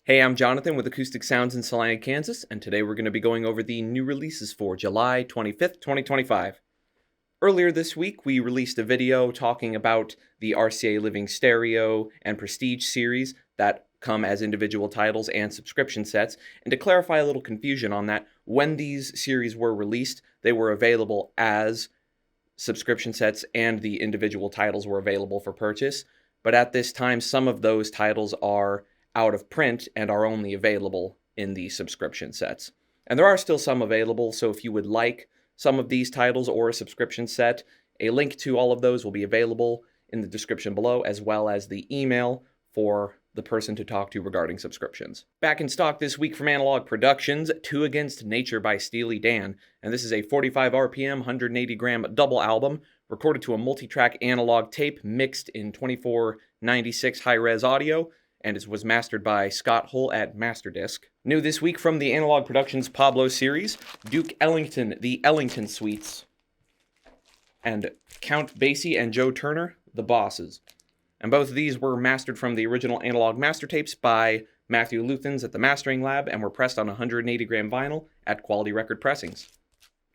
Hey, I'm Jonathan with Acoustic Sounds in Salina, Kansas, and today we're going to be going over the new releases for July 25th, 2025. Earlier this week, we released a video talking about the RCA Living Stereo and Prestige series that come as individual titles and subscription sets. And to clarify a little confusion on that, when these series were released, they were available as subscription sets and the individual titles were available for purchase. But at this time, some of those titles are out of print and are only available in the subscription sets. And there are still some available, so if you would like some of these titles or a subscription set, a link to all of those will be available in the description below, as well as the email for the person to talk to regarding subscriptions. Back in stock this week from Analogue Productions, Two Against Nature by Steely Dan, and this is a 45 RPM, 180 gram double album, recorded to a multi-track analog tape mixed in 2496 high-res audio, and it was mastered by Scott Hull at Masterdisc. New this week from the Analogue Productions Pablo series, Duke Ellington, the Ellington Suites, and Count Basie and Joe Turner, the Bosses. And both of these were mastered from the original analog master tapes by Matthew Luthans at the Mastering Lab and were pressed on 180 gram vinyl at Quality Record Pressings.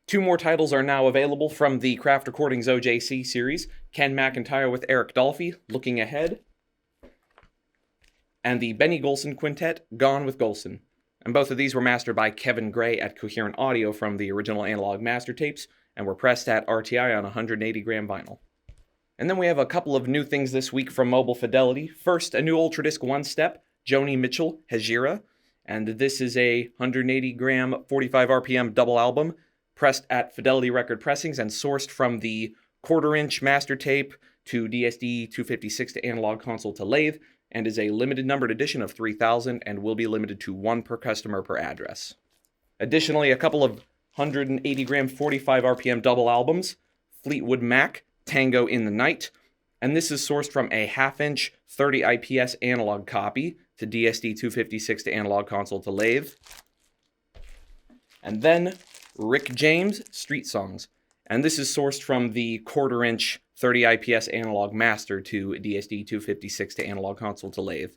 Two more titles are now available from the Craft Recordings OJC series, Ken McIntyre with Eric Dolphy, Looking Ahead, and the Benny Golson Quintet, Gone with Golson. And both of these were mastered by Kevin Gray at Coherent Audio from the original analog master tapes and were pressed at RTI on 180 gram vinyl. And then we have a couple of new things this week from Mobile Fidelity. First, a new Ultradisc one-step, Joni Mitchell, Hejira, and this is a 180 gram, 45 RPM double album, pressed at Fidelity Record Pressings and sourced from the quarter-inch master tape to DSD 256 to analog console to lathe, and is a limited numbered edition of 3,000 and will be limited to one per customer per address. Additionally, a couple of 180 gram 45 RPM double albums, Fleetwood Mac, Tango in the Night, and this is sourced from a half-inch 30 IPS analog copy to DSD 256 to analog console to lathe. And then Rick James, Street Songs, and this is sourced from the quarter-inch 30 IPS analog master to DSD 256 to analog console to lathe.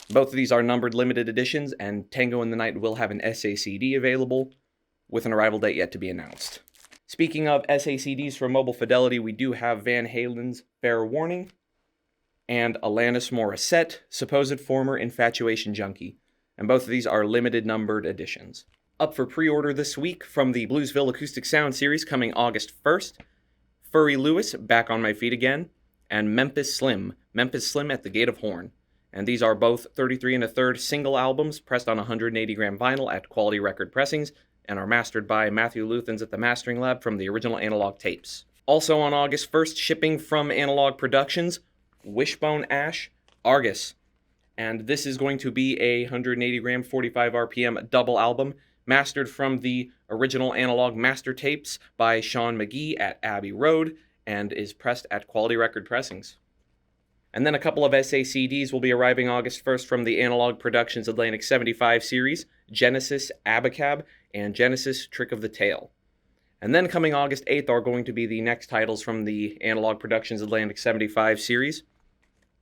Both of these are numbered limited editions, and Tango in the Night will have an SACD available, with an arrival date yet to be announced. Speaking of SACDs from Mobile Fidelity, we do have Van Halen's Fair Warning, and Alanis Morissette, Supposed Former Infatuation Junkie, and both of these are limited numbered editions. Up for pre-order this week from the Bluesville Acoustic Sound series coming August 1st, Furry Lewis, Back on My Feet Again, and Memphis Slim at the Gate of Horn. And these are both 33 1/3 single albums pressed on 180 gram vinyl at Quality Record Pressings and are mastered by Matthew Luthans at the Mastering Lab from the original analog tapes. Also on August 1st, shipping from Analogue Productions, Wishbone Ash, Argus. And this is going to be a 180 gram 45 RPM double album mastered from the original analog master tapes by Sean McGee at Abbey Road, and is pressed at Quality Record Pressings. And then a couple of SACDs will be arriving August 1st from the Analogue Productions Atlantic 75 series, Genesis Abacab and Genesis Trick of the Tail. And then coming August 8th are going to be the next titles from the Analogue Productions Atlantic 75 series,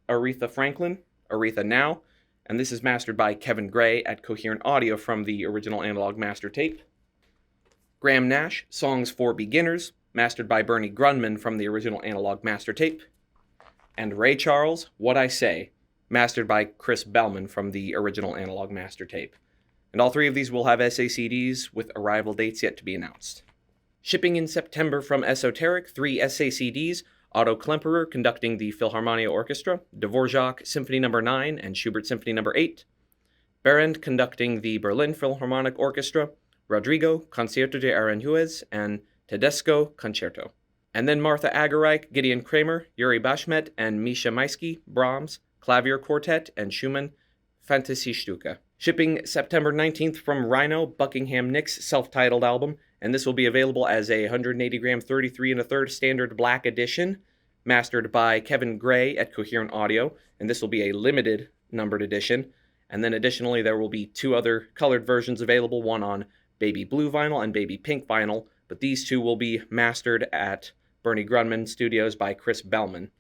Aretha Franklin, Aretha Now, and this is mastered by Kevin Gray at Coherent Audio from the original analog master tape. Graham Nash, Songs for Beginners, mastered by Bernie Grunman from the original analog master tape. And Ray Charles, What I Say, mastered by Chris Bellman from the original analog master tape. And all three of these will have SACDs with arrival dates yet to be announced. Shipping in September from Esoteric, 3 SACDs, Otto Klemperer conducting the Philharmonia Orchestra, Dvorak Symphony No. 9 and Schubert Symphony No. 8, Behrend conducting the Berlin Philharmonic Orchestra, Rodrigo, Concierto de Aranjuez, and Tedesco Concerto. And then Martha Agarreich, Gideon Kramer, Yuri Bashmet, and Misha Maisky, Brahms, Clavier Quartet, and Schumann, Fantasiestücke. Shipping September 19th from Rhino, Buckingham Nicks' self-titled album, and this will be available as a 180 gram 33 1/3 standard black edition, mastered by Kevin Gray at Coherent Audio, and this will be a limited numbered edition. And then additionally, there will be 2 other colored versions available, one on baby blue vinyl and baby pink vinyl, but these 2 will be mastered at Bernie Grunman Studios by Chris Bellman.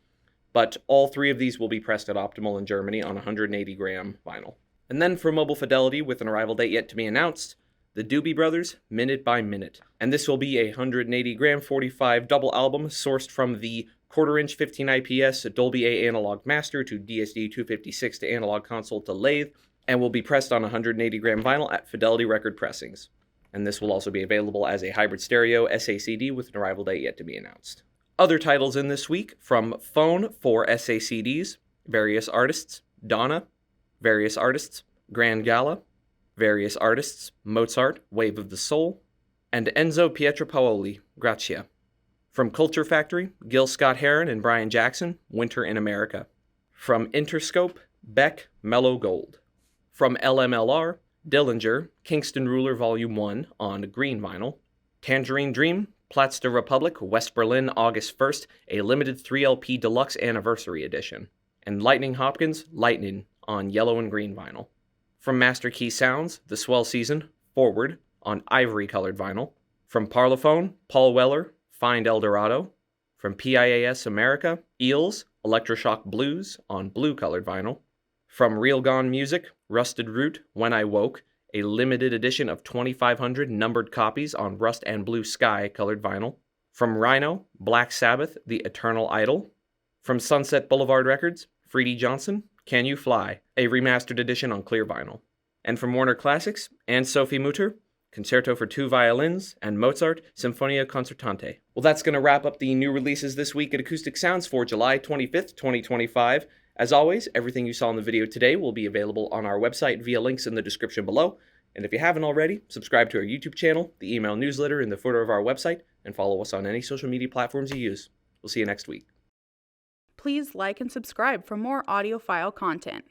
But all 3 of these will be pressed at Optimal in Germany on 180 gram vinyl. And then for mobile fidelity, with an arrival date yet to be announced, the Doobie Brothers, Minute by Minute. And this will be a 180-gram 45 double album sourced from the quarter-inch 15 IPS Dolby A analog master to DSD 256 to analog console to lathe, and will be pressed on 180-gram vinyl at Fidelity Record Pressings. And this will also be available as a hybrid stereo SACD with an arrival date yet to be announced. Other titles in this week from Phone for SACDs, various artists, Donna, various artists, Grand Gala, various artists, Mozart, Wave of the Soul, and Enzo Pietropaoli, Gracia. From Culture Factory, Gil Scott-Heron and Brian Jackson, Winter in America. From Interscope, Beck, Mellow Gold. From LMLR, Dillinger, Kingston Ruler Volume 1 on green vinyl. Tangerine Dream, Platz der Republik, West Berlin, August 1st, a limited 3LP Deluxe Anniversary Edition. And Lightning Hopkins, Lightning on yellow and green vinyl. From Master Key Sounds, The Swell Season, Forward on ivory-colored vinyl. From Parlophone, Paul Weller, Find El Dorado. From PIAS America, Eels, Electroshock Blues on blue-colored vinyl. From Real Gone Music, Rusted Root, When I Woke, a limited edition of 2,500 numbered copies on rust and blue sky colored vinyl. From Rhino, Black Sabbath, The Eternal Idol. From Sunset Boulevard Records, Freddie Johnson, Can You Fly, a remastered edition on clear vinyl. And from Warner Classics, and Sophie Mutter, Concerto for Two Violins, and Mozart, Sinfonia Concertante. Well, that's going to wrap up the new releases this week at Acoustic Sounds for July 25th, 2025. As always, everything you saw in the video today will be available on our website via links in the description below. And if you haven't already, subscribe to our YouTube channel, the email newsletter in the footer of our website, and follow us on any social media platforms you use. We'll see you next week. Please like and subscribe for more audiophile content.